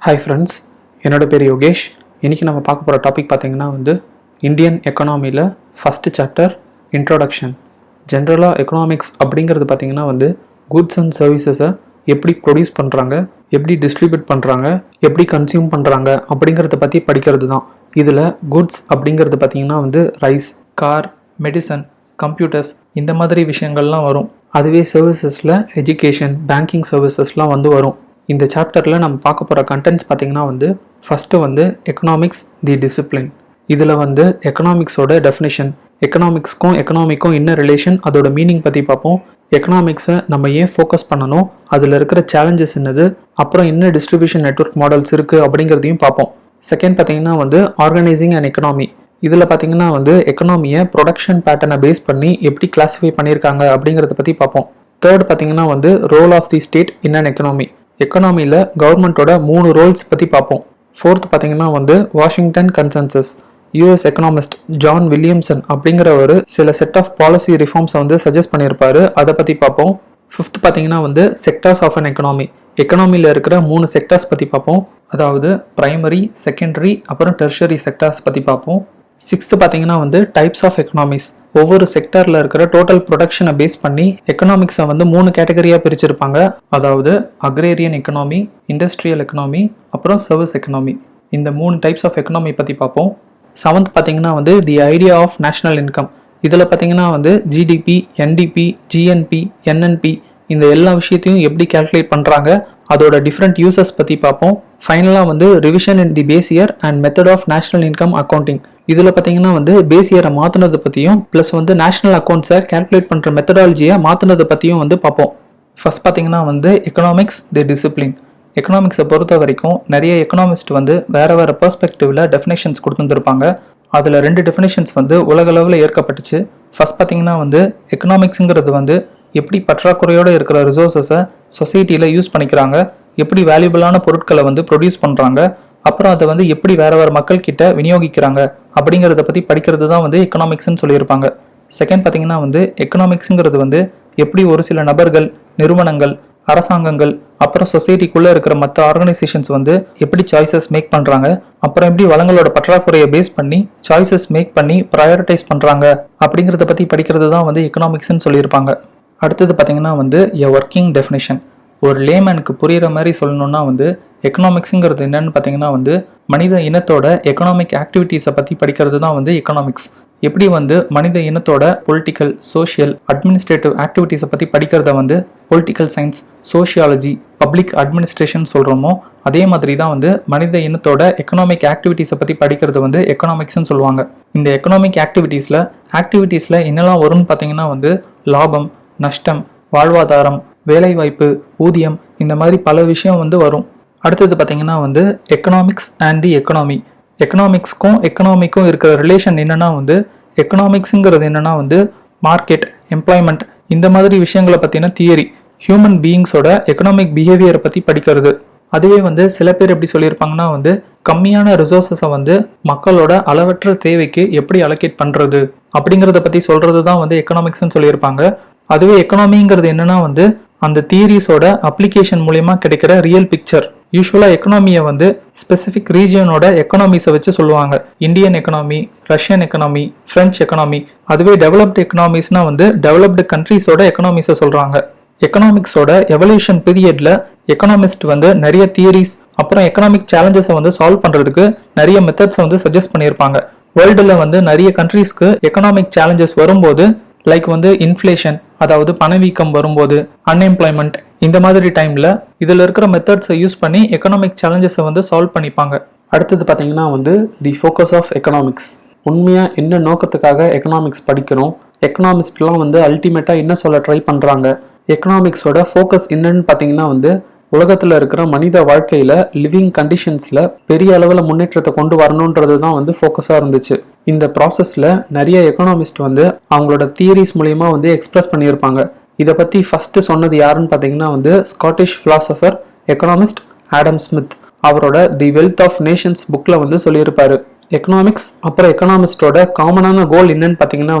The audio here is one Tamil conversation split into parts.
ஹாய் ஃப்ரெண்ட்ஸ், என்னோட பேர் யோகேஷ். இன்றைக்கி நம்ம பார்க்க போகிற டாபிக் பார்த்திங்கன்னா இந்தியன் எக்கனாமியில் ஃபஸ்ட்டு சாப்டர் இன்ட்ரோடக்ஷன். ஜென்ரலாக எக்கனாமிக்ஸ் அப்படிங்கிறது பார்த்திங்கன்னா குட்ஸ் அண்ட் சர்வீசஸை எப்படி ப்ரொடியூஸ் பண்ணுறாங்க, எப்படி டிஸ்ட்ரிபியூட் பண்ணுறாங்க, எப்படி கன்சியூம் பண்ணுறாங்க அப்படிங்கிறத பற்றி படிக்கிறது தான். இதில் குட்ஸ் அப்படிங்கிறது பார்த்திங்கன்னா ரைஸ், கார், மெடிசன், கம்ப்யூட்டர்ஸ் இந்த மாதிரி விஷயங்கள்லாம் வரும். அதுவே சர்வீசஸில் எஜுகேஷன், பேங்கிங் சர்வீசஸ்லாம் வரும். இந்த சாப்டரில் நம்ம பார்க்க போகிற கண்டென்ட்ஸ் பார்த்திங்கன்னா ஃபஸ்ட்டு எக்கனாமிக்ஸ் தி டிசிப்ளின். இதில் எக்கனாமிக்ஸோட டெஃபினிஷன், எக்கனாமிக்ஸ்க்கும் எக்கனாமிக்கும் என்ன ரிலேஷன், அதோட மீனிங் பற்றி பார்ப்போம். எக்கனாமிக்ஸை நம்ம ஏன் ஃபோக்கஸ் பண்ணணும், அதில் இருக்கிற சேலஞ்சஸ் என்னது, அப்புறம் என்ன டிஸ்ட்ரிபியூஷன் நெட்வொர்க் மாடல்ஸ் இருக்குது அப்படிங்கிறதையும் பார்ப்போம். செகண்ட் பார்த்திங்கன்னா ஆர்கனைசிங் அண்ட் எக்கனாமி. இதில் பார்த்திங்கன்னா எக்கனாமியை ப்ரொடக்ஷன் பேட்டர்னை பேஸ் பண்ணி எப்படி கிளாஸிஃபை பண்ணியிருக்காங்க அப்படிங்கிறத பற்றி பார்ப்போம். தேர்ட் பார்த்திங்கன்னா role of the state in an economy. எக்கனாமியில் கவர்மெண்ட்டோட 3 ரோல்ஸ் பற்றி பார்ப்போம். ஃபோர்த் பார்த்திங்கன்னா Washington Consensus. US economist John Williamson அப்படிங்கிற ஒரு சில செட் ஆஃப் பாலிசி ரிஃபார்ம்ஸை சஜஸ்ட் பண்ணியிருப்பாரு, அதை பற்றி பார்ப்போம். ஃபிஃப்த் பார்த்திங்கன்னா செக்டார்ஸ் ஆஃப் அன் எக்கனாமி. எக்கனாமியில் இருக்கிற 3 செக்டார்ஸ் பற்றி பார்ப்போம். அதாவது பிரைமரி, செகண்டரி, அப்புறம் டெர்ஷரி செக்டார்ஸ் பற்றி பார்ப்போம். சிக்ஸ்த்து பார்த்திங்கன்னா டைப்ஸ் ஆஃப் எக்கனாமிஸ். ஒவ்வொரு செக்டாரில் இருக்கிற டோட்டல் ப்ரொடக்ஷனை பேஸ் பண்ணி எக்கனாமிக்ஸை 3 கேட்டகரியாக பிரிச்சிருப்பாங்க. அதாவது அக்ரேரியன் எக்கனாமி, இண்டஸ்ட்ரியல் எக்கனாமி, அப்புறம் சர்வீஸ் எக்கனாமி. இந்த 3 டைப்ஸ் ஆஃப் எக்கனாமி பற்றி பார்ப்போம். செவன்த் பார்த்திங்கன்னா the idea of national income. இதில் பார்த்திங்கன்னா ஜிடிபி, என்டிபி, ஜிஎன்பி, என்என்பி இந்த எல்லா விஷயத்தையும் எப்படி கேல்குலேட் பண்ணுறாங்க, அதோட டிஃப்ரெண்ட் யூசஸ் பற்றி பார்ப்போம். ஃபைனலாக revision in the base year and method of national income accounting. இதில் பார்த்தீங்கன்னா பேஸ் இயரை மாற்றினதை பற்றியும் ப்ளஸ் நேஷனல் அக்கௌண்ட்ஸை கேல்குலேட் பண்ணுற மெத்தடாலஜியை மாற்றினதை பற்றியும் பார்ப்போம். ஃபர்ஸ்ட் பார்த்தீங்கன்னா எக்கனாமிக்ஸ் தி டிசிப்ளின். எக்கனாமிக்ஸை பொறுத்த வரைக்கும் நிறைய எக்கனாமிஸ்ட் வேறு வேறு பெர்ஸ்பெக்டிவில் டெஃபினேஷன்ஸ் கொடுத்துருப்பாங்க. அதில் 2 டெஃபினேஷன்ஸ் உலகளவில் ஏற்கப்பட்டுச்சு. ஃபர்ஸ்ட் பார்த்தீங்கன்னா எக்கனாமிக்ஸுங்கிறது எப்படி பற்றாக்குறையோடு இருக்கிற ரிசோர்ஸஸை சொசைட்டியில் யூஸ் பண்ணிக்கிறாங்க, எப்படி வேல்யூபிளான பொருட்களை ப்ரொடியூஸ் பண்ணுறாங்க, அப்புறம் அதை எப்படி வேறு வேறு மக்கள் கிட்ட விநியோகிக்கிறாங்க அப்படிங்கிறத பற்றி படிக்கிறது தான் எக்கனாமிக்ஸ்ன்னு சொல்லியிருப்பாங்க. செகண்ட் பார்த்தீங்கன்னா எக்கனாமிக்ஸுங்கிறது எப்படி ஒரு சில நபர்கள், நிறுவனங்கள், அரசாங்கங்கள், அப்புறம் சொசைட்டிக்குள்ளே இருக்கிற மற்ற ஆர்கனைசேஷன்ஸ் எப்படி சாய்ஸஸ் மேக் பண்ணுறாங்க, அப்புறம் எப்படி வளங்களோட பற்றாக்குறையை பேஸ் பண்ணி சாய்ஸஸ் மேக் பண்ணி ப்ரையாரிட்டைஸ் பண்ணுறாங்க அப்படிங்கிறத பற்றி படிக்கிறது தான் எக்கனாமிக்ஸ்ன்னு சொல்லியிருப்பாங்க. அடுத்தது பார்த்தீங்கன்னா எ ஒர்க்கிங் டெஃபினிஷன். ஒரு லேமேனுக்கு புரிகிற மாதிரி சொல்லணும்னா எக்கனாமிக்ஸுங்கிறது என்னன்னு பார்த்தீங்கன்னா மனித இனத்தோட எக்கனாமிக் ஆக்டிவிட்டீஸை பற்றி படிக்கிறது தான் எக்கனாமிக்ஸ். எப்படி மனித இனத்தோட பொலிட்டிக்கல், சோஷியல், அட்மினிஸ்ட்ரேட்டிவ் ஆக்டிவிட்டீஸை பற்றி படிக்கிறத political science, sociology, public administration சொல்கிறோமோ அதே மாதிரி தான் மனித இனத்தோட எக்கனாமிக் ஆக்டிவிட்டீஸை பற்றி படிக்கிறது எக்கனாமிக்ஸ்ன்னு சொல்லுவாங்க. இந்த எக்கனாமிக் ஆக்டிவிட்டீஸில் என்னெல்லாம் வரும்னு பார்த்தீங்கன்னா லாபம், நஷ்டம், வாழ்வாதாரம், வேலைவாய்ப்பு, ஊதியம் இந்த மாதிரி பல விஷயம் வரும். அடுத்தது பார்த்தீங்கன்னா எக்கனாமிக்ஸ் அண்ட் தி எக்கனாமி. எக்கனாமிக்ஸ்க்கும் எக்கனாமிக்கும் இருக்கிற ரிலேஷன் என்னன்னா எக்கனாமிக்ஸுங்கிறது என்னன்னா மார்க்கெட், எம்ப்ளாய்மெண்ட் இந்த மாதிரி விஷயங்களை பற்றின தியரி, ஹியூமன் பீயிங்ஸோட எக்கனாமிக் பிஹேவியரை பற்றி படிக்கிறது. அதுவே சில பேர் எப்படி சொல்லியிருப்பாங்கன்னா கம்மியான ரிசோர்ஸஸை மக்களோட அளவற்ற தேவைக்கு எப்படி அலோகேட் பண்ணுறது அப்படிங்கிறத பற்றி சொல்கிறது தான் எக்கனாமிக்ஸ்ன்னு சொல்லியிருப்பாங்க. அதுவே எக்கனாமிங்கிறது என்னன்னா அந்த தியரிஸோட அப்ளிகேஷன் மூலமா கிடைக்கிற ரியல் பிக்சர். யூஸ்வலாக எக்கனாமியை ஸ்பெசிஃபிக் ரீஜியனோட எக்கனாமிஸை வச்சு சொல்லுவாங்க. Indian economy, Russian economy, French economy. அதுவே டெவலப்டு எக்கனாமிஸ்னா டெவலப்டு கண்ட்ரீஸோட எக்கனாமிஸை சொல்றாங்க. எக்கனாமிக்ஸோட எவல்யூஷன் பீரியட்ல எக்கனாமிஸ்ட் நிறைய தியரிஸ், அப்புறம் எக்கனாமிக் சேலஞ்சஸை சால்வ் பண்றதுக்கு நிறைய மெத்தட்ஸை சஜஸ்ட் பண்ணியிருப்பாங்க. வேர்ல்டுல நிறைய கண்ட்ரீஸ்க்கு எக்கனாமிக் சேலஞ்சஸ் வரும்போது லைக் இன்ஃப்ளேஷன், அதாவது பணவீக்கம் வரும்போது, அன்எம்ப்ளாய்மெண்ட் இந்த மாதிரி டைம்ல இதில் இருக்கிற மெத்தட்ஸை யூஸ் பண்ணி எக்கனாமிக் சேலஞ்சஸை சால்வ் பண்ணிப்பாங்க. அடுத்தது பார்த்தீங்கன்னா தி ஃபோக்கஸ் ஆஃப் எக்கனாமிக்ஸ். உண்மையாக என்ன நோக்கத்துக்காக எக்கனாமிக்ஸ் படிக்கிறோம், எக்கனாமிஸ்ட்லாம் அல்டிமேட்டாக என்ன சொல்ல ட்ரை பண்ணுறாங்க, எக்கனாமிக்ஸோட ஃபோக்கஸ் என்னன்னு பார்த்தீங்கன்னா உலகத்தில் இருக்கிற மனித வாழ்க்கையில் லிவிங் கண்டிஷன்ஸில் பெரிய அளவில் முன்னேற்றத்தை கொண்டு வரணுன்றது தான் ஃபோக்கஸாக இருந்துச்சு. இந்த ப்ராசஸில் நிறைய எக்கனாமிஸ்ட் அவங்களோட தியரிஸ் மூலயமா எக்ஸ்பிரஸ் பண்ணியிருப்பாங்க. இதை பற்றி ஃபஸ்ட்டு சொன்னது யாருன்னு பார்த்தீங்கன்னா Scottish philosopher, economist Adam Smith. அவரோட தி வெல்த் ஆஃப் நேஷன்ஸ் புக்கில் சொல்லியிருப்பாரு. எக்கனாமிக்ஸ் அப்புறம் எக்கனாமிஸ்டோட காமனான கோல் என்னன்னு பார்த்தீங்கன்னா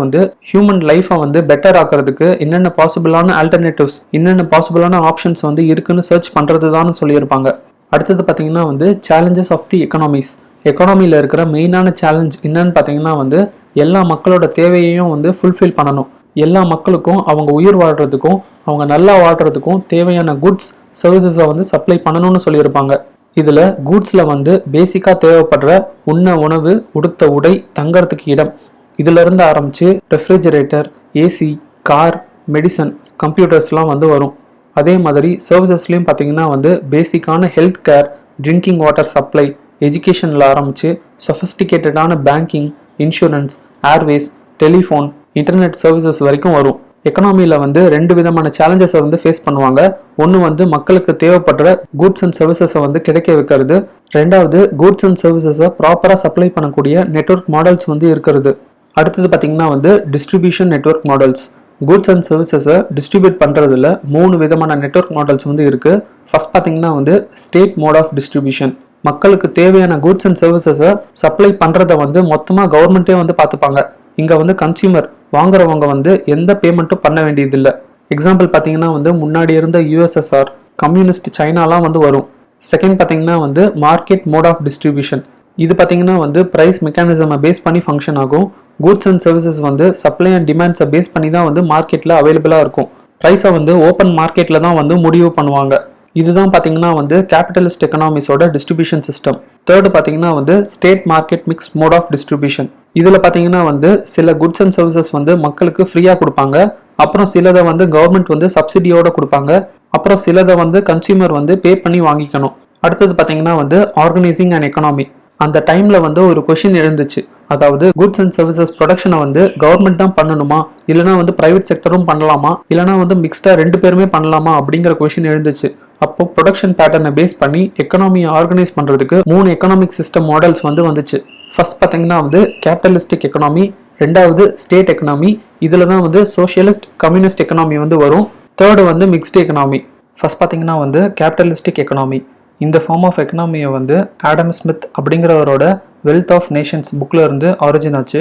ஹியூமன் லைஃபை பெட்டர் ஆக்கிறதுக்கு என்னென்ன பாசிபிளான ஆல்டர்னேட்டிவ்ஸ், என்னென்ன பாசிபிளான ஆப்ஷன்ஸ் இருக்குன்னு சர்ச் பண்ணுறது தான் சொல்லியிருப்பாங்க. அடுத்தது பார்த்தீங்கன்னா வந்து சேலஞ்சஸ் ஆஃப் தி எக்கனாமிஸ். எக்கனாமியில் இருக்கிற மெயினான சேலஞ்ச் என்னன்னு பார்த்தீங்கன்னா வந்து எல்லா மக்களோட தேவையையும் வந்து ஃபுல்ஃபில் பண்ணணும். எல்லா மக்களுக்கும் அவங்க உயிர் வாழ்கிறதுக்கும் அவங்க நல்லா வாழ்கிறதுக்கும் தேவையான குட்ஸ் சர்வீசஸை வந்து சப்ளை பண்ணணும்னு சொல்லியிருப்பாங்க. இதில் கூட்ஸில் வந்து பேசிக்காக தேவைப்படுற உண்ண உணவு, உடுத்த உடை, தங்கறதுக்கு இடம், இதிலிருந்து ஆரம்பித்து ரெஃப்ரிஜரேட்டர், ஏசி, கார், மெடிசன், கம்ப்யூட்டர்ஸ்லாம் வந்து வரும். அதே மாதிரி சர்வீசஸ்லேயும் பார்த்தீங்கன்னா வந்து பேசிக்கான health care, drinking water supply, எஜுகேஷனில் ஆரம்பித்து சொஃபிஸ்டிகேட்டடான banking, insurance, airways, telephone, internet services வரைக்கும் வரும். எக்கனாமியில் வந்து 2 விதமான சேலஞ்சஸை வந்து ஃபேஸ் பண்ணுவாங்க. ஒன்று வந்து மக்களுக்கு தேவைப்படுற கூட்ஸ் அண்ட் சர்வீசஸை வந்து கிடைக்க வைக்கிறது. ரெண்டாவது கூட்ஸ் அண்ட் சர்வீசஸை ப்ராப்பராக சப்ளை பண்ணக்கூடிய நெட்வொர்க் மாடல்ஸ் வந்து இருக்கிறது. அடுத்தது பார்த்தீங்கன்னா வந்து distribution network models. Goods and சர்வீசஸை டிஸ்ட்ரிபியூட் பண்ணுறதுல 3 விதமான நெட்வொர்க் மாடல்ஸ் வந்து இருக்குது. ஃபர்ஸ்ட் பார்த்தீங்கன்னா வந்து ஸ்டேட் மோட் ஆஃப் டிஸ்ட்ரிபியூஷன். மக்களுக்கு தேவையான கூட்ஸ் அண்ட் சர்வீசஸை சப்ளை பண்ணுறதை வந்து மொத்தமாக கவர்மெண்ட்டே வந்து பார்த்துப்பாங்க. இங்கே வந்து கன்சியூமர் வாங்குறவங்க வந்து எந்த பேமெண்ட்டும் பண்ண வேண்டியதில்லை. எக்ஸாம்பிள் பார்த்தீங்கன்னா வந்து முன்னாடி இருந்த யூஎஸ்எஸ்ஆர், கம்யூனிஸ்ட் சைனாலாம் வந்து வரும். செகண்ட் பார்த்தீங்கன்னா வந்து மார்க்கெட் மோட் ஆஃப் டிஸ்ட்ரிபியூஷன். இது பார்த்தீங்கன்னா வந்து ப்ரைஸ் மெக்கானிசமை பேஸ் பண்ணி ஃபங்க்ஷன் ஆகும். கூட்ஸ் அண்ட் சர்வீசஸ் வந்து சப்ளை அண்ட் டிமாண்ட்ஸை பேஸ் பண்ணி தான் வந்து மார்க்கெட்டில் அவைலபிளாக இருக்கும். ப்ரைஸை வந்து ஓப்பன் மார்க்கெட்டில் தான் வந்து முடிவு பண்ணுவாங்க. இதுதான் பார்த்தீங்கன்னா வந்து கேபிட்டலிஸ்ட் எக்கனாமிஸோட டிஸ்ட்ரிபியூஷன் சிஸ்டம். தேர்டு பார்த்தீங்கன்னா வந்து state market mix mode of distribution. இதில் பார்த்தீங்கன்னா வந்து சில குட்ஸ் அண்ட் சர்வீசஸ் வந்து மக்களுக்கு ஃப்ரீயாக கொடுப்பாங்க. அப்புறம் சிலதை வந்து கவர்மெண்ட் வந்து சப்சிடியோட கொடுப்பாங்க. அப்புறம் சிலதை வந்து கன்சியூமர் வந்து பே பண்ணி வாங்கிக்கணும். அடுத்தது பார்த்தீங்கன்னா வந்து ஆர்கனைசிங் அண்ட் எக்கனாமி. அந்த டைமில் வந்து ஒரு கொஷின் எழுந்துச்சு. அதாவது குட்ஸ் அண்ட் சர்வீசஸ் ப்ரொடக்ஷனை வந்து கவர்மெண்ட் தான் பண்ணணுமா, இல்லைனா வந்து பிரைவேட் செக்டரும் பண்ணலாமா, இல்லைனா வந்து மிக்ஸ்டாக 2 பேருமே பண்ணலாமா அப்படிங்கிற கொஷின் எழுந்துச்சு. அப்போ ப்ரொடக்ஷன் பேட்டர்னை பேஸ் பண்ணி எக்கனாமியை ஆர்கனைஸ் பண்ணுறதுக்கு 3 எக்கனாமிக் சிஸ்டம் மாடல்ஸ் வந்து வந்துச்சு. ஃபர்ஸ்ட் பார்த்தீங்கன்னா வந்து கேபிட்டலிஸ்டிக் எக்கனாமி, ரெண்டாவது ஸ்டேட் எக்கனாமி, இதில் தான் வந்து சோஷியலிஸ்ட், கம்யூனிஸ்ட் எக்கனாமி வந்து வரும். தேர்டு வந்து மிக்ஸ்டு எக்கனாமி. ஃபர்ஸ்ட் பார்த்தீங்கன்னா வந்து கேபிட்டலிஸ்டிக் எக்கனாமி. இந்த ஃபார்ம் ஆஃப் எக்கனாமியை வந்து ஆடம் ஸ்மித் அப்படிங்கிறவரோட வெல்த் ஆஃப் நேஷன்ஸ் புக்கில் இருந்து ஆரிஜின் ஆச்சு.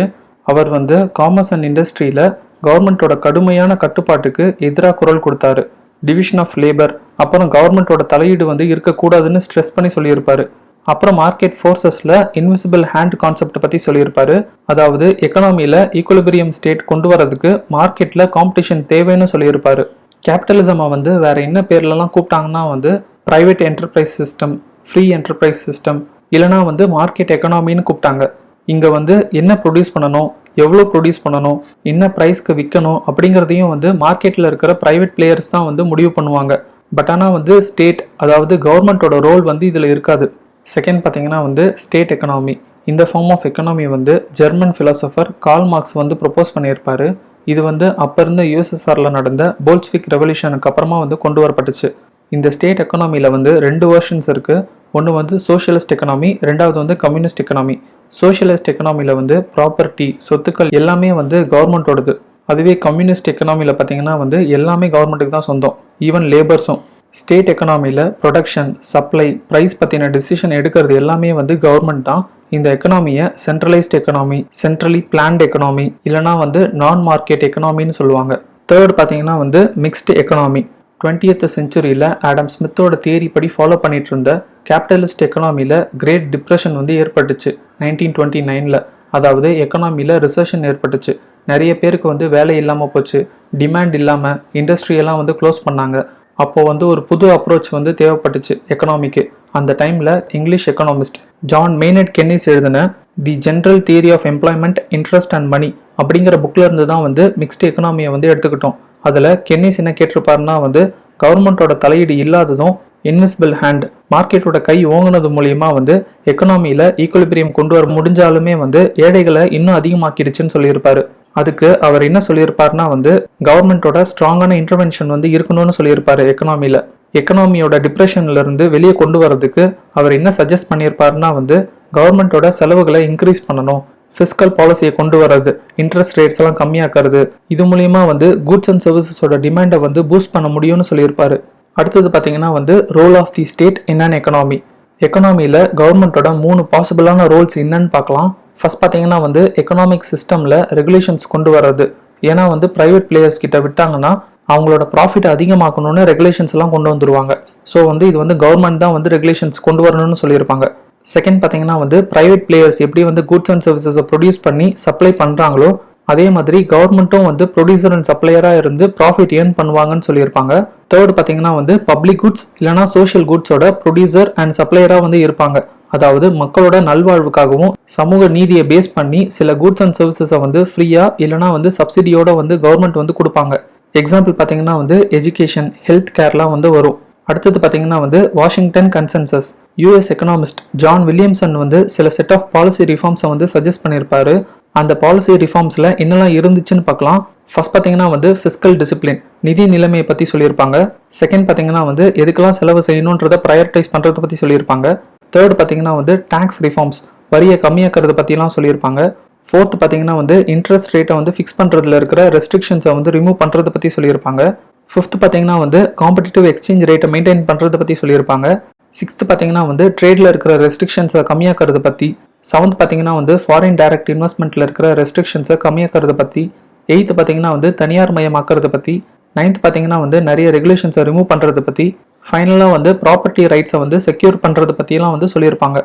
அவர் வந்து காமர்ஸ் அண்ட் இண்டஸ்ட்ரியில் கவர்மெண்ட்டோட கடுமையான கட்டுப்பாட்டுக்கு எதிராக குரல் கொடுத்தாரு. டிவிஷன் ஆஃப் லேபர், அப்புறம் கவர்மெண்ட்டோட தலையீடு வந்து இருக்கக்கூடாதுன்னு ஸ்ட்ரெஸ் பண்ணி சொல்லியிருப்பாரு. அப்புறம் மார்க்கெட் ஃபோர்ஸஸில் இன்விசிபிள் ஹேண்ட் கான்செப்டை பற்றி சொல்லியிருப்பாரு. அதாவது எக்கனாமியில் ஈக்குலிபிரியம் ஸ்டேட் கொண்டு வரதுக்கு மார்க்கெட்டில் காம்படிஷன் தேவைன்னு சொல்லியிருப்பாரு. கேபிட்டலிசமை வந்து வேற என்ன பேர்லலாம் கூப்பிட்டாங்கன்னா வந்து private enterprise system, free enterprise system, இல்லைனா வந்து மார்க்கெட் எக்கனாமின்னு கூப்பிட்டாங்க. இங்கே வந்து என்ன ப்ரொடியூஸ் பண்ணணும், எவ்வளோ ப்ரொடியூஸ் பண்ணணும், என்ன ப்ரைஸ்க்கு விற்கணும் அப்படிங்கிறதையும் வந்து மார்க்கெட்டில் இருக்கிற ப்ரைவேட் பிளேயர்ஸ் தான் வந்து முடிவு பண்ணுவாங்க. பட் ஆனால் வந்து ஸ்டேட், அதாவது கவர்மெண்ட்டோட ரோல் வந்து இதில் இருக்காது. செகண்ட் பார்த்தீங்கன்னா வந்து ஸ்டேட் எக்கனாமி. இந்த ஃபார்ம் ஆஃப் எக்கனாமி வந்து ஜெர்மன் ஃபிலாசபர் கார்ல் மார்க்ஸ் வந்து ப்ரொப்போஸ் பண்ணியிருப்பாரு. இது வந்து அப்போ இருந்த யூஎஸ்எஸ்ஆரில் நடந்த போல்ஸ்விக் ரெவல்யூஷனுக்கு அப்புறமா வந்து கொண்டு வரப்பட்டுச்சு. இந்த ஸ்டேட் எக்கனாமியில் வந்து 2 வெர்ஷன்ஸ் இருக்குது. ஒன்று வந்து சோஷியலிஸ்ட் எக்கனாமி, ரெண்டாவது வந்து கம்யூனிஸ்ட் எக்கனாமி. சோஷியலிஸ்ட் எக்கனாமியில் வந்து ப்ராப்பர்ட்டி, சொத்துக்கள் எல்லாமே வந்து கவர்மெண்ட்டோடது. அதுவே கம்யூனிஸ்ட் எக்கனாமியில் பார்த்தீங்கன்னா வந்து எல்லாமே கவர்மெண்ட்டுக்கு தான் சொந்தம், ஈவன் லேபர்ஸும். ஸ்டேட் எக்கனாமியில் ப்ரொடக்ஷன், சப்ளை, ப்ரைஸ் பற்றின டிசிஷன் எடுக்கிறது எல்லாமே வந்து கவர்மெண்ட் தான். இந்த எக்கனாமியை centralised economy, centrally planned economy, இல்லைனா வந்து நான் மார்க்கெட் எக்கனாமின்னு சொல்லுவாங்க. தேர்ட் பார்த்தீங்கன்னா வந்து மிக்ஸ்டு எக்கனாமி. 20th செஞ்சுரியில் ஆடம் ஸ்மித்தோட தியரி படி ஃபாலோ பண்ணிட்டு இருந்த கேபிட்டலிஸ்ட் எக்கனாமியில் கிரேட் டிப்ரெஷன் வந்து ஏற்பட்டுச்சு 1929. அதாவது எக்கனாமியில் ரிசெஷன் ஏற்பட்டுச்சு. நிறைய பேருக்கு வந்து வேலை இல்லாமல் போச்சு, டிமாண்ட் இல்லாமல் இண்டஸ்ட்ரியெல்லாம் வந்து க்ளோஸ் பண்ணாங்க. அப்போது வந்து ஒரு புது அப்ரோச் வந்து தேவைப்பட்டுச்சு எக்கனாமிக்கு. அந்த டைமில் English economist John Maynard Keynes எழுதின the general theory of employment, interest and money அப்படிங்கிற புக்கில் இருந்து தான் வந்து மிக்ஸ்டு எக்கனாமியை வந்து எடுத்துக்கிட்டோம். அதில் கென்னிஸ் என்ன கேட்டிருப்பாருன்னா வந்து கவர்மெண்ட்டோட தலையீடு இல்லாததும் இன்விசிபிள் ஹேண்ட், மார்க்கெட்டோட கை ஓங்கினது மூலியமா வந்து எக்கனாமியில் ஈக்குலிபிரியம் கொண்டு வர முடிஞ்சாலுமே வந்து ஏழைகளை இன்னும் அதிகமாக்கிடுச்சுன்னு சொல்லியிருப்பாரு. அதுக்கு அவர் என்ன சொல்லியிருப்பாருன்னா வந்து கவர்மெண்ட்டோட ஸ்ட்ராங்கான இன்டர்வென்ஷன் வந்து இருக்கணும்னு சொல்லியிருப்பாரு எக்கனாமியில். எக்கனாமியோட டிப்ரெஷன்ல இருந்து வெளியே கொண்டு வரதுக்கு அவர் என்ன சஜஸ்ட் பண்ணியிருப்பாருன்னா வந்து கவர்மெண்ட்டோட செலவுகளை இன்க்ரீஸ் பண்ணணும், ஃபிஸ்கல் பாலிசியை கொண்டு வர்றது, இன்ட்ரெஸ்ட் ரேட்ஸ் எல்லாம் கம்மியாக்குறது, இது மூலியமா வந்து கூட்ஸ் அண்ட் சர்வீசஸோட டிமாண்டை வந்து பூஸ்ட் பண்ண முடியும்னு சொல்லியிருப்பாரு. அடுத்தது பார்த்தீங்கன்னா வந்து ரோல் ஆஃப் தி ஸ்டேட் என்னன்னு எக்கனாமி. எக்கனாமியில் கவர்மெண்ட்டோட 3 பாசிபிளான ரோல்ஸ் என்னன்னு பார்க்கலாம். ஃபர்ஸ்ட் பார்த்தீங்கன்னா வந்து எக்கனாமிக் சிஸ்டமில் ரெகுலேஷன்ஸ் கொண்டு வர்றது. ஏன்னா வந்து ப்ரைவேட் பிளேயர்ஸ் கிட்ட விட்டாங்கன்னா அவங்களோட ப்ராஃபிட் அதிகமாக்கணும்னு ரெகுலேஷன்ஸ் எல்லாம் கொண்டு வந்துருவாங்க. ஸோ வந்து இது வந்து கவர்மெண்ட் தான் வந்து ரெகுலேஷன்ஸ் கொண்டு வரணும்னு சொல்லியிருப்பாங்க. செகண்ட் பார்த்தீங்கன்னா வந்து ப்ரைவேட் பிளேயர்ஸ் எப்படி வந்து குட்ஸ் அண்ட் சர்வீசஸை ப்ரொடியூஸ் பண்ணி சப்ளை பண்ணுறாங்களோ அதே மாதிரி கவர்மெண்ட்டும் வந்து ப்ரொடியூசர் அண்ட் சப்ளையராக இருந்து ப்ராஃபிட் ஏர்ன் பண்ணுவாங்கன்னு சொல்லியிருப்பாங்க. தேர்ட் பார்த்தீங்கன்னா வந்து பப்ளிக் குட்ஸ் இல்லைனா சோஷியல் குட்ஸோட ப்ரொடியூசர் அண்ட் சப்ளையராக வந்து இருப்பாங்க. அதாவது மக்களோட நல்வாழ்வுக்காகவும் சமூக நீதியை பேஸ் பண்ணி சில குட்ஸ் அண்ட் சர்வீசஸை வந்து ஃப்ரீயாக இல்லைனா வந்து சப்சிடியோட வந்து கவர்மெண்ட் வந்து கொடுப்பாங்க. எக்ஸாம்பிள் பார்த்தீங்கன்னா வந்து எஜுகேஷன், ஹெல்த் கேர்லாம் வந்து வரும். அடுத்தது பார்த்தீங்கன்னா வந்து Washington Consensus. US economist John Williamson வந்து சில செட் ஆஃப் பாலிசி ரிஃபார்ம்ஸை வந்து சஜஸ்ட் பண்ணியிருப்பாரு. அந்த பாலிசி ரிஃபார்ம்ஸில் என்னெல்லாம் இருந்துச்சுன்னு பார்க்கலாம். ஃபர்ஸ்ட் பார்த்தீங்கன்னா வந்து ஃபிஸ்கல் டிசிப்ளின், நிதி நிலைமையை பற்றி சொல்லியிருப்பாங்க. செகண்ட் பார்த்தீங்கன்னா வந்து எதுக்கெல்லாம் செலவு செய்யணுன்றதை ப்ரையாரிட்டைஸ் பண்ணுறதை பற்றி சொல்லியிருப்பாங்க. தேர்ட் பார்த்தீங்கன்னா வந்து டேக்ஸ் ரிஃபார்ம்ஸ், வரியை கம்மியாக்கிறத பற்றிலாம் சொல்லியிருப்பாங்க. ஃபோர்த் பார்த்தீங்கன்னா வந்து இன்ட்ரெஸ்ட் ரேட்டை வந்து ஃபிக்ஸ் பண்ணுறதுல இருக்கிற ரெஸ்ட்ரிக்ஷன்ஸை வந்து ரிமூவ் பண்ணுறதை பற்றி சொல்லியிருப்பாங்க. ஃபிஃப்த் பார்த்தீங்கன்னா வந்து காம்படிட்டிவ் எக்ஸ்சேஞ்ச் ரேட்டை மெயின்டைன் பண்ணுறதை பற்றி சொல்லியிருப்பாங்க. சிக்ஸ்த் பார்த்தீங்கன்னா வந்து ட்ரேடில் இருக்கிற ரெஸ்ட்ரிக்ஷன்ஸை கம்மியாக்கிறத பற்றி. செவன்த் பார்த்தீங்கன்னா வந்து ஃபாரின் டைரக்ட் இன்வெஸ்ட்மெண்ட்டில் இருக்கிற ரெஸ்ட்ரிக்ஷன்ஸை கம்மியாக்கிறத பற்றி. எயித்து பார்த்தீங்கன்னா வந்து தனியார் மயமாக்கிறத பற்றி. நைன்த் பார்த்தீங்கன்னா வந்து நிறைய ரெகுலேஷன்ஸை ரிமூவ் பண்ணுறதை பற்றி. ஃபைனலாக வந்து ப்ராப்பர்ட்டி ரைட்ஸை வந்து செக்யூர் பண்ணுறதை பற்றியெல்லாம் வந்து சொல்லியிருப்பாங்க.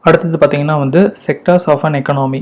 அடுத்தது பார்த்தீங்கன்னா வந்து sectors of an economy.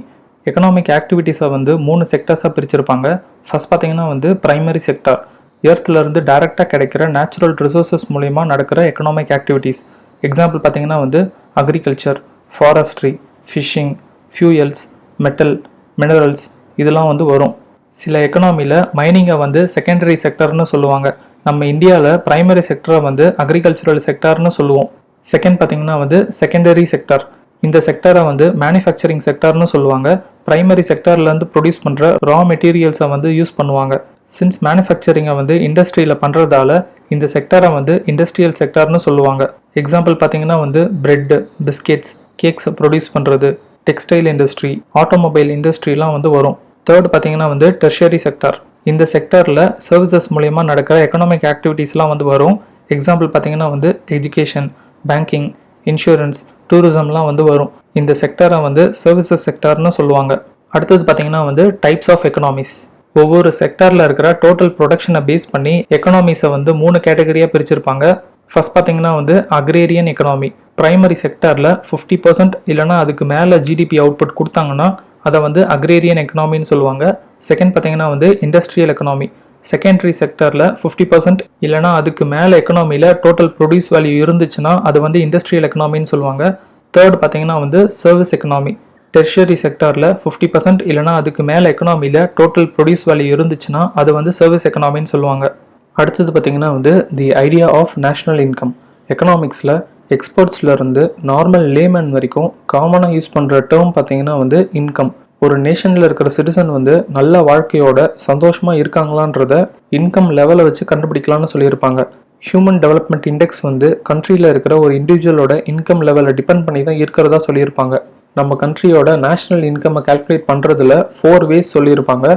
Economic ஆக்டிவிட்டீஸை வந்து 3 செக்டர்ஸாக பிரிச்சிருப்பாங்க. ஃபர்ஸ்ட் பார்த்தீங்கன்னா வந்து பிரைமரி செக்டார், எர்த்லேருந்து டைரெக்டாக கிடைக்கிற நேச்சுரல் ரிசோர்ஸஸ் மூலிமா நடக்கிற எக்கனாமிக் ஆக்டிவிட்டீஸ். எக்ஸாம்பிள் பார்த்தீங்கன்னா வந்து agriculture, forestry, fishing, fuels, metal, minerals இதெல்லாம் வந்து வரும். சில எக்கனாமியில் மைனிங்கை வந்து செகண்டரி செக்டர்னு சொல்லுவாங்க. நம்ம இந்தியாவில் பிரைமரி செக்டரை வந்து அக்ரிகல்ச்சரல் செக்டார்னு சொல்லுவோம். செகண்ட் பார்த்தீங்கன்னா வந்து செகண்டரி செக்டார், இந்த செக்டரை வந்து மேனுஃபேக்சரிங் செக்டர்னு சொல்லுவாங்க. பிரைமரி செக்டர்லேருந்து ப்ரொடியூஸ் பண்ணுற ரா மெட்டீரியல்ஸை வந்து யூஸ் பண்ணுவாங்க. சின்ஸ் மேனுஃபேக்சரிங்கை வந்து இண்டஸ்ட்ரியில் பண்ணுறதால இந்த செக்டரை வந்து இண்டஸ்ட்ரியல் செக்டர்னு சொல்லுவாங்க. எக்ஸாம்பிள் பார்த்தீங்கன்னா வந்து பிரெட்டு, பிஸ்கெட்ஸ், கேக்ஸை ப்ரொடியூஸ் பண்ணுறது, டெக்ஸ்டைல் இண்டஸ்ட்ரி, ஆட்டோமொபைல் இண்டஸ்ட்ரிலாம் வந்து வரும். தேர்ட் பார்த்தீங்கன்னா வந்து டெர்ஷியரி செக்டர், இந்த செக்டரில் சர்வீசஸ் மூலயமா நடக்கிற எக்கனாமிக் ஆக்டிவிட்டீஸ்லாம் வந்து வரும். எக்ஸாம்பிள் பார்த்தீங்கன்னா வந்து எஜுகேஷன், பேங்கிங், இன்சூரன்ஸ், டூரிசம்லாம் வந்து வரும். இந்த செக்டரை வந்து சர்வீசஸ் செக்டர்னு சொல்லுவாங்க. அடுத்தது பார்த்தீங்கன்னா வந்து டைப்ஸ் ஆஃப் எக்கனாமிஸ். ஒவ்வொரு செக்டரில் இருக்கிற டோட்டல் ப்ரொடக்ஷனை பேஸ் பண்ணி எக்கனாமிஸை வந்து 3 கேட்டகரியாக பிரிச்சிருப்பாங்க. ஃபர்ஸ்ட் பார்த்தீங்கன்னா வந்து அக்ரேரியன் எக்கனாமி. பிரைமரி செக்டரில் 50% இல்லைனா அதுக்கு மேலே ஜிடிபி அவுட்புட் கொடுத்தாங்கன்னா அதை வந்து அக்ரேரியன் எக்கனாமின்னு சொல்லுவாங்க. செகண்ட் பார்த்தீங்கன்னா வந்து இண்டஸ்ட்ரியல் எக்கனாமி. செகண்டரி செக்டரில் 50% இல்லைனா அதுக்கு மேலே எக்கனாமியில் டோட்டல் ப்ரொடியூஸ் வேல்யூ இருந்துச்சுன்னா அது வந்து இண்டஸ்ட்ரியல் எக்கனாமின்னு சொல்லுவாங்க. தேர்ட் பார்த்தீங்கன்னா வந்து சர்வீஸ் எக்கனாமி. டெர்ஷியரி செக்டரில் 50% இல்லைனா அதுக்கு மேலே எக்கனாமியில் டோட்டல் ப்ரொடியூஸ் வேல்யூ இருந்துச்சுன்னா அது வந்து சர்வீஸ் எக்கனாமின்னு சொல்லுவாங்க. அடுத்தது பார்த்தீங்கன்னா வந்து the idea of national income. எக்கனாமிக்ஸில் எக்ஸ்பர்ட்ஸ்லேருந்து நார்மல் லேமேன் வரைக்கும் காமனாக யூஸ் பண்ணுற டேர்ம் பார்த்தீங்கன்னா வந்து இன்கம். ஒரு நேஷனில் இருக்கிற சிட்டிசன் வந்து நல்ல வாழ்க்கையோட சந்தோஷமாக இருக்காங்களான்றத இன்கம் லெவலை வச்சு கண்டுபிடிக்கலாம்னு சொல்லியிருப்பாங்க. ஹியூமன் டெவலப்மெண்ட் இண்டெக்ஸ் வந்து கண்ட்ரியில் இருக்கிற ஒரு இண்டிவிஜுவலோட இன்கம் லெவலை டிபெண்ட் பண்ணி தான் இருக்கிறதா சொல்லியிருப்பாங்க. நம்ம கண்ட்ரியோட நேஷ்னல் இன்கம்மை கால்குலேட் பண்ணுறதுல 4 ways சொல்லியிருப்பாங்க.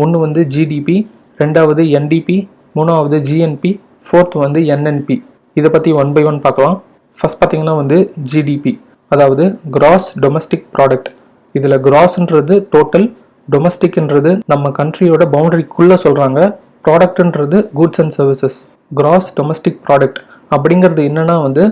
ஒன்று வந்து ஜிடிபி, ரெண்டாவது என்டிபி, மூணாவது ஜிஎன்பி, ஃபோர்த் வந்து என்என்பி. இதை பற்றி 1 by 1 பார்க்கலாம். ஃபர்ஸ்ட் பார்த்தீங்கன்னா வந்து ஜிடிபி, அதாவது கிராஸ் டொமஸ்டிக் ப்ராடக்ட். இதில் கிராஸ்ன்றது டோட்டல், டொமஸ்டிக்ன்றது நம்ம கண்ட்ரியோட பவுண்டரிக்குள்ளே சொல்கிறாங்க, ப்ராடக்ட்ன்றது goods and services. Gross domestic product அப்படிங்கிறது என்னென்னா வந்து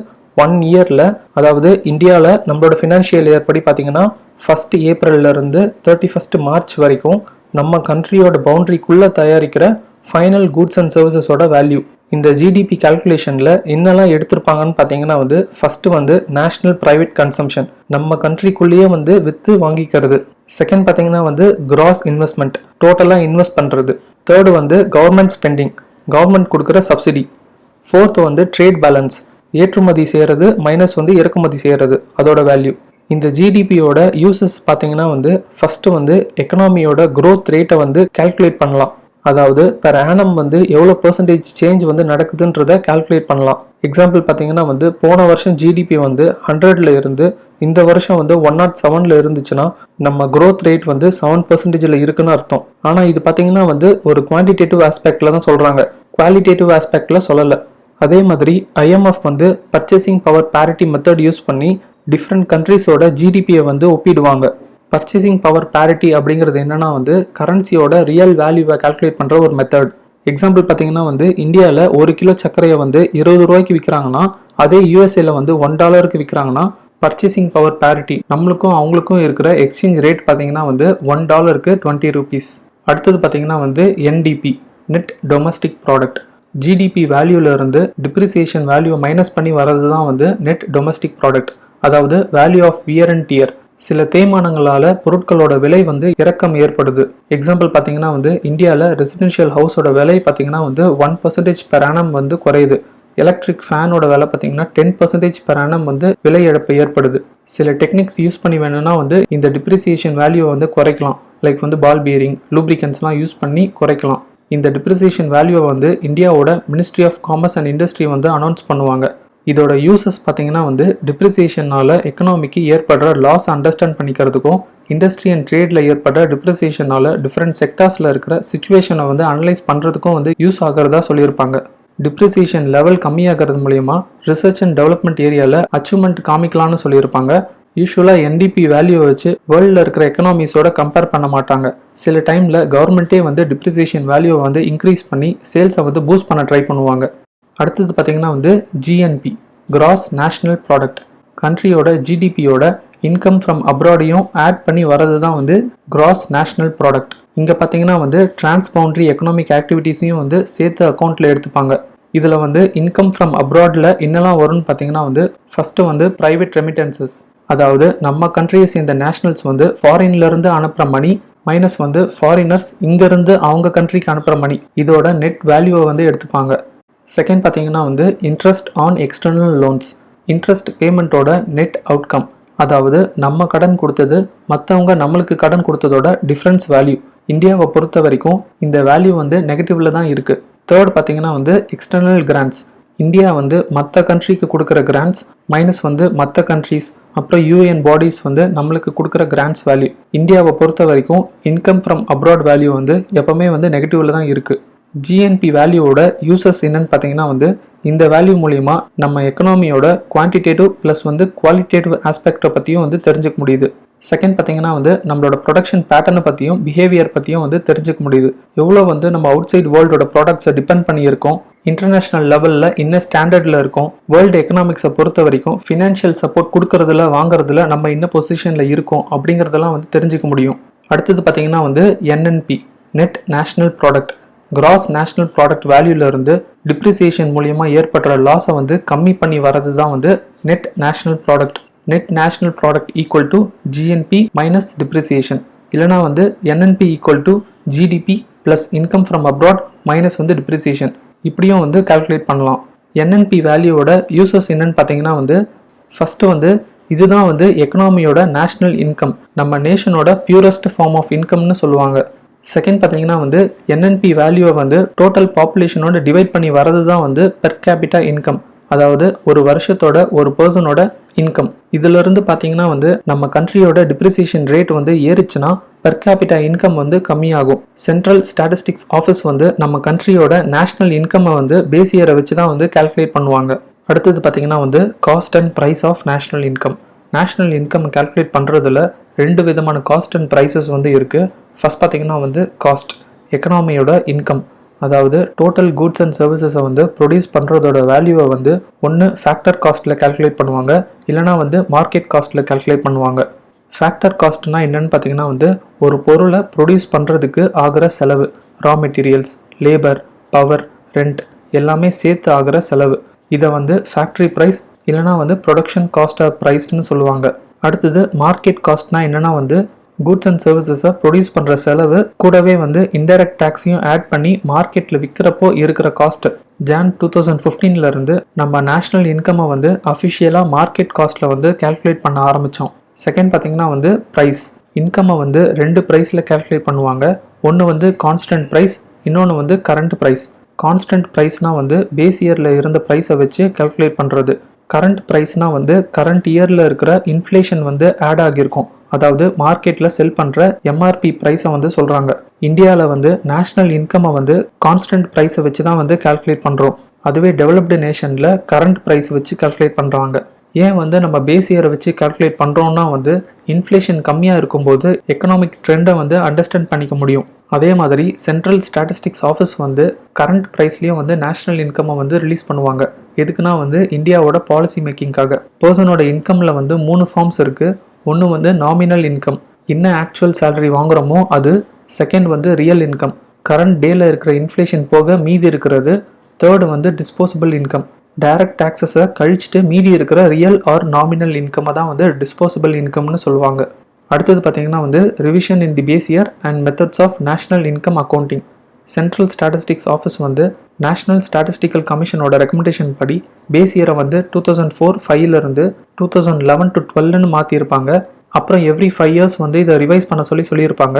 1 yearல, அதாவது இந்தியாவில் நம்மளோட ஃபினான்ஷியல் இயர் படி பார்த்தீங்கன்னா 1st Aprilலேருந்து 31st March வரைக்கும் நம்ம கண்ட்ரியோட பவுண்டரிக்குள்ளே தயாரிக்கிற ஃபைனல் குட்ஸ் அண்ட் சர்வீசஸோட வேல்யூ. இந்த ஜிடிபி கால்குலேஷனில் என்னெல்லாம் எடுத்திருப்பாங்கன்னு பார்த்தீங்கன்னா வந்து ஃபர்ஸ்ட் வந்து நேஷ்னல் ப்ரைவேட் கன்சம்ஷன், நம்ம கண்ட்ரிக்குள்ளேயே வந்து விற்று வாங்கிக்கிறது. செகண்ட் பார்த்தீங்கன்னா வந்து கிராஸ் இன்வெஸ்ட்மெண்ட், டோட்டலாக இன்வெஸ்ட் பண்ணுறது. தேர்டு வந்து கவர்மெண்ட் ஸ்பெண்டிங், கவர்மெண்ட் கொடுக்குற சப்சிடி. ஃபோர்த்து வந்து ட்ரேட் பேலன்ஸ், ஏற்றுமதி செய்கிறது மைனஸ் வந்து இறக்குமதி செய்கிறது, அதோட வேல்யூ. இந்த ஜிடிபியோட யூசஸ் பார்த்தீங்கன்னா வந்து ஃபர்ஸ்ட் வந்து எக்கனாமியோட growth ரேட்டை வந்து கால்குலேட் பண்ணலாம். அதாவது பெர் ஆனம் வந்து எவ்வளோ % சேஞ்ச் வந்து நடக்குதுன்றதை கால்குலேட் பண்ணலாம். எக்ஸாம்பிள் பார்த்தீங்கன்னா வந்து போன வருஷம் ஜிடிபி வந்து 100ல் இருந்து இந்த வருஷம் வந்து 107ல் இருந்துச்சுன்னா நம்ம growth ரேட் வந்து 7%ல் இருக்குன்னு அர்த்தம். ஆனால் இது பார்த்தீங்கன்னா வந்து ஒரு குவான்டிடேட்டிவ் ஆஸ்பெக்டில் தான் சொல்கிறாங்க, குவாலிட்டேட்டிவ் ஆஸ்பெக்டில் சொல்லலை. அதே மாதிரி IMF வந்து purchasing power parity method use பண்ணி டிஃப்ரெண்ட் கண்ட்ரிஸோட ஜிடிபியை வந்து ஒப்பிடுவாங்க. பர்ச்சேசிங் பவர் பேரிட்டி அப்படிங்கிறது என்னன்னா வந்து கரன்சியோட ரியல் வேல்யூவை கால்குலேட் பண்ணுற ஒரு மெத்தட். எக்ஸாம்பிள் பார்த்தீங்கன்னா வந்து இந்தியாவில் 1 கிலோ சர்க்கரையை வந்து 20 ரூபாய்க்கு விற்கிறாங்கன்னா அதே யூஎஸ்ஏல வந்து $1 விற்கிறாங்கன்னா பர்ச்சேசிங் பவர் பேரிட்டி நம்மளுக்கும் அவங்களுக்கும் இருக்கிற எக்ஸ்சேஞ்ச் ரேட் பார்த்தீங்கன்னா வந்து $1க்கு 20 ரூபீஸ். அடுத்தது பார்த்தீங்கன்னா வந்து NDP net domestic product. GDP வேல்யூல இருந்து டிப்ரிசியேஷன் வேல்யூவை மைனஸ் பண்ணி வர்றது தான் வந்து நெட் டொமஸ்டிக் ப்ராடக்ட். அதாவது value of wear and tear. சில தேய்மானங்களால பொருட்களோட விலை வந்து இறக்கம் ஏற்படுது. எக்ஸாம்பிள் பார்த்தீங்கன்னா வந்து இந்தியாவில் ரெசிடென்ஷியல் ஹவுஸோட விலை பார்த்தீங்கன்னா வந்து 1% பெர் ஆனம் வந்து குறையுது. எலக்ட்ரிக் ஃபேனோட விலை பார்த்தீங்கன்னா 10% பெர் ஆனம் வந்து விலை இழப்பு ஏற்படுது. சில டெக்னிக்ஸ் யூஸ் பண்ணி வேணும்னா வந்து இந்த டிப்ரிசியேஷன் வேல்யூவை வந்து குறைக்கலாம். லைக் வந்து பால் பியரிங் லூப்ரிகன்ஸ்லாம் யூஸ் பண்ணி குறைக்கலாம். இந்த டிப்ரிசியேஷன் வேல்யூவை வந்து இந்தியாவோட ministry of commerce and industry வந்து அனௌன்ஸ் பண்ணுவாங்க. இதோட யூசஸ் பார்த்தீங்கன்னா வந்து டிப்ரிசியேஷனால எக்கனாமிக்கு ஏற்படுற லாஸ் அண்டர்ஸ்டாண்ட் பண்ணிக்கிறதுக்கும் இண்டஸ்ட்ரி அண்ட் ட்ரேட்ல ஏற்படுற டிப்ரிசியேஷனால டிஃப்ரெண்ட் செக்டார்ஸ்ல இருக்கிற சிச்சுவேஷனை வந்து அனலைஸ் பண்ணுறதுக்கும் வந்து யூஸ் ஆகிறதா சொல்லியிருப்பாங்க. டிப்ரிசியேஷன் லெவல் கம்மியாகிறது மூலயமா ரிசர்ச் அண்ட் டெவலப்மெண்ட் ஏரியாவில் அச்சீவ்மெண்ட் காமிக்கலாம்னு சொல்லியிருப்பாங்க. யூஸ்வலாக என்டிபி வேல்யூவை வச்சு வேர்ல்டில் இருக்கிற எக்கனாமிஸோட கம்பேர் பண்ண மாட்டாங்க. சில டைமில் கவர்மெண்ட்டே வந்து டிப்ரிசியேஷன் வேல்யூவை வந்து இன்க்ரீஸ் பண்ணி சேல்ஸை வந்து பூஸ்ட் பண்ண ட்ரை பண்ணுவாங்க. அடுத்தது பார்த்தீங்கன்னா வந்து ஜிஎன்பி கிராஸ் நேஷ்னல் ப்ராடக்ட். கண்ட்ரியோட ஜிடிபியோட இன்கம் ஃப்ரம் அப்ராடையும் ஆட் பண்ணி வர்றது தான் வந்து கிராஸ் நேஷ்னல் ப்ராடக்ட். இங்கே பார்த்தீங்கன்னா வந்து டிரான்ஸ்பவுண்டரி எக்கனாமிக் ஆக்டிவிட்டீஸையும் வந்து சேர்த்து அக்கௌண்ட்டில் எடுத்துப்பாங்க. இதில் வந்து இன்கம் ஃப்ரம் அப்ராடில் என்னெல்லாம் வரும்னு பார்த்தீங்கன்னா வந்து ஃபஸ்ட்டு வந்து ப்ரைவேட் ரெமிட்டன்சஸ். அதாவது நம்ம கண்ட்ரியை சேர்ந்த நேஷனல்ஸ் வந்து ஃபாரின்லேருந்து அனுப்புகிற மணி மைனஸ் வந்து ஃபாரினர்ஸ் இங்கேருந்து அவங்க கண்ட்ரிக்கு அனுப்புகிற மணி, இதோட நெட் வேல்யூவை வந்து எடுத்துப்பாங்க. செகண்ட் பார்த்தீங்கன்னா வந்து interest on external loans. Interest பேமெண்ட்டோட நெட் அவுட்கம். அதாவது நம்ம கடன் கொடுத்தது மற்றவங்க நம்மளுக்கு கடன் கொடுத்ததோட டிஃப்ரென்ஸ் வேல்யூ. இந்தியாவை பொறுத்த வரைக்கும் இந்த வேல்யூ வந்து நெகட்டிவ்ல தான் இருக்குது. தேர்ட் பார்த்தீங்கன்னா வந்து எக்ஸ்டர்னல் கிராண்ட்ஸ். இந்தியா வந்து மற்ற கண்ட்ரிக்கு கொடுக்குற கிராண்ட்ஸ் மைனஸ் வந்து மற்ற கண்ட்ரிஸ் அப்புறம் யூஎன் பாடிஸ் வந்து நம்மளுக்கு கொடுக்குற கிராண்ட்ஸ் வேல்யூ. இந்தியாவை பொறுத்த வரைக்கும் இன்கம் ஃப்ரம் அப்ராட் வேல்யூ வந்து எப்பவுமே வந்து நெகட்டிவ்ல தான் இருக்குது. ஜிஎன்பி வேல்யூவோட யூசஸ் என்னன்னு பார்த்தீங்கன்னா வந்து இந்த வேல்யூ மூலிமா நம்ம எக்கனாமியோட குவான்டிடேட்டிவ் ப்ளஸ் வந்து குவாலிட்டேட்டிவ் ஆஸ்பெக்டை பற்றியும் வந்து தெரிஞ்சுக்க முடியுது. செகண்ட் பார்த்தீங்கன்னா வந்து நம்மளோட ப்ரொடக்ஷன் பேட்டர்னை பற்றியும் பிஹேவியர் பற்றியும் வந்து தெரிஞ்சுக்க முடியுது. எவ்வளோ வந்து நம்ம அவுட் சைட் வேர்ல்டோட ப்ராடக்ட்ஸை டிபெண்ட் பண்ணியிருக்கோம், இன்டர்நேஷ்னல் லெவலில் என்ன ஸ்டாண்டர்டில் இருக்கும், வேர்ல்டு எக்கனாமிக்ஸை பொறுத்த வரைக்கும் ஃபினான்ஷியல் சப்போர்ட் கொடுக்கறதுல வாங்குறதுல நம்ம என்ன பொசிஷனில் இருக்கோம் அப்படிங்கிறதெல்லாம் வந்து தெரிஞ்சுக்க முடியும். அடுத்தது பார்த்தீங்கன்னா வந்து NNP net national product. Gross national product வேல்யூல இருந்து டிப்ரிசியேஷன் மூலியமா ஏற்படுற லாஸை வந்து கம்மி பண்ணி வர்றது தான் வந்து net national product. Net national product equal to GNB minus depreciation. இல்லைனா வந்து NNP equal to GDP plus income from abroad minus வந்து டிப்ரிசியேஷன். இப்படியும் வந்து கால்குலேட் பண்ணலாம். என்என்பி வேல்யூவோட யூசஸ் என்னன்னு பார்த்தீங்கன்னா வந்து ஃபஸ்ட்டு வந்து இதுதான் வந்து எக்கனாமியோட நேஷ்னல் இன்கம், நம்ம நேஷனோட பியூரஸ்ட் ஃபார்ம் ஆஃப் இன்கம்னு சொல்லுவாங்க. செகண்ட் பார்த்தீங்கன்னா வந்து என்என்பி வேல்யூவை வந்து டோட்டல் பாப்புலேஷனோட டிவைட் பண்ணி வரது தான் வந்து பெர் கேபிட்டா இன்கம், அதாவது ஒரு வருஷத்தோட ஒரு பர்சனோட இன்கம். இதிலிருந்து பார்த்தீங்கன்னா வந்து நம்ம கண்ட்ரியோட டிப்ரிசியேஷன் ரேட் வந்து ஏறிச்சுன்னா பெர் கேபிட்டா இன்கம் வந்து கம்மியாகும். சென்ட்ரல் ஸ்டாட்டிஸ்டிக்ஸ் ஆஃபீஸ் வந்து நம்ம கண்ட்ரியோட நேஷனல் இன்கம்மை வந்து பேஸ் இயரை வச்சு தான் வந்து கால்குலேட் பண்ணுவாங்க. அடுத்தது பார்த்தீங்கன்னா வந்து cost and price of national income. National income calculate பண்ணுறதுல 2 விதமான காஸ்ட் அண்ட் ப்ரைஸஸ் வந்து இருக்குது. ஃபர்ஸ்ட் பார்த்தீங்கன்னா வந்து காஸ்ட் எக்கனாமியோட இன்கம், அதாவது டோட்டல் கூட்ஸ் அண்ட் சர்வீசஸை வந்து ப்ரொடியூஸ் பண்ணுறதோட வேல்யூவை வந்து ஒன்று ஃபேக்டர் காஸ்ட்டில் கால்குலேட் பண்ணுவாங்க, இல்லைனா வந்து மார்க்கெட் காஸ்ட்டில் கால்குலேட் பண்ணுவாங்க. ஃபேக்டர் காஸ்ட்னா என்னென்னு பார்த்தீங்கன்னா வந்து ஒரு பொருளை ப்ரொடியூஸ் பண்ணுறதுக்கு ஆகிற செலவு, raw materials, labour, power, rent எல்லாமே சேர்த்து ஆகிற செலவு. இதை வந்து ஃபேக்ட்ரி ப்ரைஸ் இல்லைனா வந்து ப்ரொடக்ஷன் காஸ்ட் ஆஃப் ப்ரைஸ்ன்னு சொல்லுவாங்க. அடுத்தது மார்க்கெட் காஸ்ட்னா என்னென்னா வந்து கூட்ஸ் அண்ட் சர்வீசஸை ப்ரொடியூஸ் பண்ணுற செலவு கூடவே வந்து இன்டைரக்ட் டேக்ஸையும் ஆட் பண்ணி மார்க்கெட்டில் விற்கிறப்போ இருக்கிற காஸ்ட்டு. ஜான் 2015 நம்ம நேஷ்னல் இன்கம்மை வந்து அஃபிஷியலாக மார்க்கெட் காஸ்ட்டில் வந்து கால்குலேட் பண்ண ஆரம்பித்தோம். செகண்ட் பார்த்திங்கன்னா வந்து ப்ரைஸ். இன்கம்மை வந்து 2 ப்ரைஸில் கால்குலேட் பண்ணுவாங்க. ஒன்று வந்து கான்ஸ்டன்ட் ப்ரைஸ், இன்னொன்று வந்து கரண்ட் ப்ரைஸ். கான்ஸ்டன்ட் ப்ரைஸ்னால் வந்து பேஸ் இயரில் இருந்த ப்ரைஸை வச்சு கால்குலேட் பண்ணுறது. கரண்ட் ப்ரைஸ்னால் வந்து கரண்ட் இயரில் இருக்கிற இன்ஃப்ளேஷன் வந்து ஆட் ஆகியிருக்கும், அதாவது மார்க்கெட்டில் செல் பண்ணுற எம்ஆர்பி ப்ரைஸை வந்து சொல்கிறாங்க. இந்தியாவில் வந்து நேஷ்னல் இன்கம்மை வந்து கான்ஸ்டன்ட் ப்ரைஸை வச்சு தான் வந்து கால்குலேட் பண்ணுறோம். அதுவே டெவலப்டு நேஷனில் கரண்ட் ப்ரைஸ் வச்சு கால்குலேட் பண்ணுறாங்க. ஏன் வந்து நம்ம பேஸ் இயரை வச்சு கால்குலேட் பண்ணுறோம்னா வந்து இன்ஃப்ளேஷன் கம்மியாக இருக்கும்போது எக்கனாமிக் ட்ரெண்டை வந்து அண்டர்ஸ்டாண்ட் பண்ணிக்க முடியும். அதே மாதிரி சென்ட்ரல் ஸ்டாட்டிஸ்டிக்ஸ் ஆஃபீஸ் வந்து கரண்ட் ப்ரைஸ்லேயும் வந்து நேஷனல் இன்கம்மை வந்து ரிலீஸ் பண்ணுவாங்க. எதுக்குன்னா வந்து இந்தியாவோட பாலிசி மேக்கிங்காக. பர்சனோட இன்கமில் வந்து 3 ஃபார்ம்ஸ் இருக்குது. ஒன்று வந்து நாமினல் இன்கம், என்ன ஆக்சுவல் சேலரி வாங்குகிறோமோ அது. செகண்ட் வந்து ரியல் இன்கம், கரண்ட் டேல இருக்கிற இன்ஃப்ளேஷன் போக மீதி இருக்கிறது. தேர்டு வந்து டிஸ்போசபிள் இன்கம், டைரக்ட் டாக்ஸஸை கழிச்சிட்டு மீதி இருக்கிற ரியல் ஆர் நாமினல் இன்கம்மை தான் வந்து டிஸ்போசபிள் இன்கம்னு சொல்லுவாங்க. அடுத்தது பார்த்தீங்கன்னா வந்து revision in the base year and methods of national income accounting. Central statistics office வந்து நேஷனல் ஸ்டாட்டிஸ்டிக்கல் கமிஷனோட ரெக்கமெண்டேஷன் படி பேஸ் இயரை வந்து 2004-5 2011-12 மாற்றிருப்பாங்க. அப்புறம் எவ்ரி 5 இயர்ஸ் வந்து இதை ரிவைஸ் பண்ண சொல்லியிருப்பாங்க.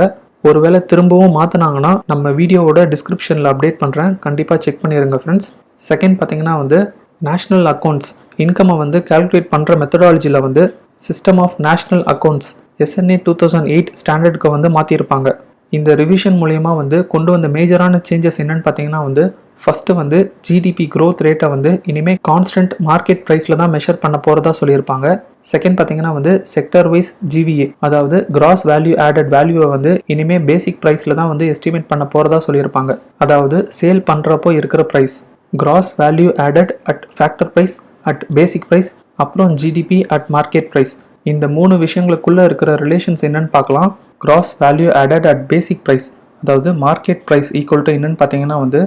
ஒருவேளை திரும்பவும் மாற்றினாங்கன்னா நம்ம வீடியோவோட டிஸ்கிரிப்ஷனில் அப்டேட் பண்ணுறேன், கண்டிப்பாக செக் பண்ணிடுங்க ஃப்ரெண்ட்ஸ். செகண்ட் பார்த்தீங்கன்னா வந்து நேஷ்னல் அக்கௌண்ட்ஸ் இன்கம்மை வந்து கால்குலேட் பண்ணுற மெத்தடாலஜியில் வந்து system of national accounts SNA 2008 ஸ்டாண்டர்டுக்கு வந்து மாற்றிருப்பாங்க. இந்த ரிவிஷன் மூலயமா வந்து கொண்டு வந்த மேஜரான சேஞ்சஸ் என்னன்னு பார்த்தீங்கன்னா வந்து ஃபஸ்ட்டு வந்து ஜிடிபி க்ரோத் ரேட்டை வந்து இனிமேல் கான்ஸ்டன்ட் மார்க்கெட் ப்ரைஸில் தான் மெஷர் பண்ண போகிறதா சொல்லியிருப்பாங்க. செகண்ட் பார்த்தீங்கன்னா வந்து செக்டர் வைஸ் GVA, அதாவது கிராஸ் வேல்யூ ஆடட் வேல்யூவை வந்து இனிமேல் பேசிக் ப்ரைஸில் தான் வந்து எஸ்டிமேட் பண்ண போகிறதா சொல்லியிருப்பாங்க. அதாவது சேல் பண்ணுறப்போ இருக்கிற price, gross value added at factor price, at basic price, அப்புறம் ஜிடிபி அட் மார்க்கெட் ப்ரைஸ். இந்த 3 விஷயங்களுக்குள்ளே இருக்கிற ரிலேஷன்ஸ் என்னன்னு பார்க்கலாம். Gross value added at basic price, அதாவது மார்க்கெட் ப்ரைஸ் ஈக்குவல் டு என்னன்னு பார்த்தீங்கன்னா வந்து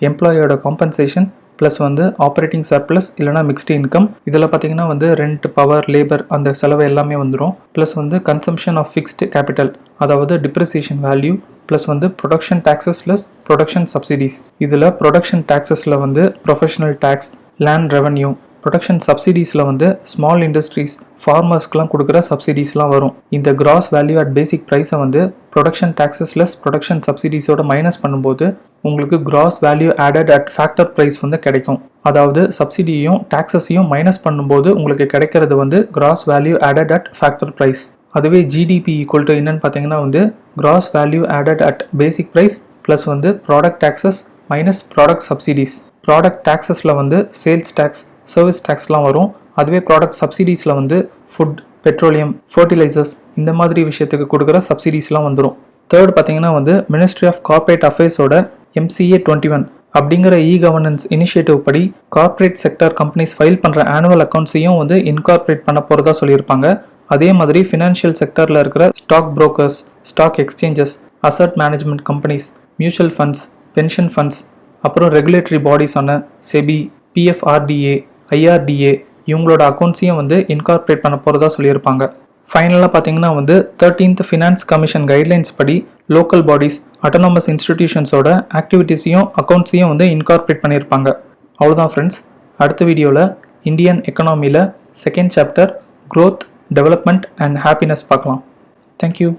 எம்ப்ளாயோட காம்பன்சேஷன் ப்ளஸ் வந்து ஆப்ரேட்டிங் சர்ப்ளஸ் இல்லைனா மிக்ஸ்டு இன்கம். இதில் பார்த்தீங்கன்னா வந்து ரெண்ட், பவர், லேபர் அந்த செலவு எல்லாமே வந்துடும். ப்ளஸ் வந்து கன்சம்ஷன் ஆஃப் ஃபிக்ஸ்டு கேபிட்டல், அதாவது டிப்ரிசியேஷன் வேல்யூ, ப்ளஸ் வந்து production taxes plus production subsidies. இதில் ப்ரொடக்ஷன் டேக்ஸஸில் வந்து professional tax, land revenue, production சப்சிடிஸில் வந்து ஸ்மால் இண்டஸ்ட்ரீஸ், ஃபார்மர்ஸ்க்கெலாம் கொடுக்குற சப்சிடிஸ்லாம் வரும். இந்த கிராஸ் வேல்யூ அட் பேசிக் ப்ரைஸை வந்து ப்ரொடக்ஷன் டேக்ஸஸ் லெஸ் ப்ரொடக்ஷன் சப்சிடிஸோட மைனஸ் பண்ணும்போது உங்களுக்கு gross value added at factor price வந்து கிடைக்கும். அதாவது சப்சிடியையும் டாக்ஸஸையும் மைனஸ் பண்ணும்போது உங்களுக்கு கிடைக்கிறது வந்து gross value added at factor price. அதுவே ஜிடிபி ஈக்குவல் டு என்னன்னு பார்த்தீங்கன்னா வந்து gross value added at basic price plus வந்து product taxes minus product subsidies. Product டேக்ஸஸில் வந்து சேல்ஸ் டேக்ஸ், சர்வீஸ் டேக்ஸ்லாம் வரும். அதுவே ப்ராடக்ட் சப்சிடிஸில் வந்து ஃபுட், பெட்ரோலியம், ஃபர்டிலைசர்ஸ் இந்த மாதிரி விஷயத்துக்கு கொடுக்குற சப்சிடிஸ்லாம் வந்துடும். தேர்ட் பார்த்தீங்கன்னா வந்து மினிஸ்ட்ரி ஆஃப் கார்ப்பரேட் அஃபேர்ஸோட MCA 21 அப்படிங்கிற கவர்னன்ஸ் இனிஷியேட்டிவ் படி கார்ப்பரேட் செக்டர் கம்பெனிஸ் ஃபைல் பண்ணுற ஆனுவல் அக்கௌண்ட்ஸையும் வந்து இன்கார்பரேட் பண்ண போகிறதா சொல்லியிருப்பாங்க. அதே மாதிரி ஃபினான்ஷியல் செக்டரில் இருக்கிற stock brokers, stock exchanges, asset management companies, mutual funds, pension funds, அப்புறம் ரெகுலேட்டரி பாடிஸான செபி, PFRDA, IRDA இவங்களோட அக்கௌண்ட்ஸையும் வந்து இன்கார்பரேட் பண்ண போகிறதா சொல்லியிருப்பாங்க. ஃபைனலாக பார்த்தீங்கன்னா வந்து 13th ஃபினான்ஸ் கமிஷன் கைட்லைன்ஸ் படி லோக்கல் பாடிஸ், அட்டானமஸ் இன்ஸ்டிடியூஷன்ஸோட ஆக்டிவிட்டீஸையும் அக்கௌண்ட்ஸையும் வந்து இன்கார்பரேட் பண்ணியிருப்பாங்க. அவ்வளோதான் ஃப்ரெண்ட்ஸ். அடுத்த வீடியோவில் இந்தியன் எக்கனாமியில் second chapter growth, development and happiness பார்க்கலாம். தேங்க்யூ.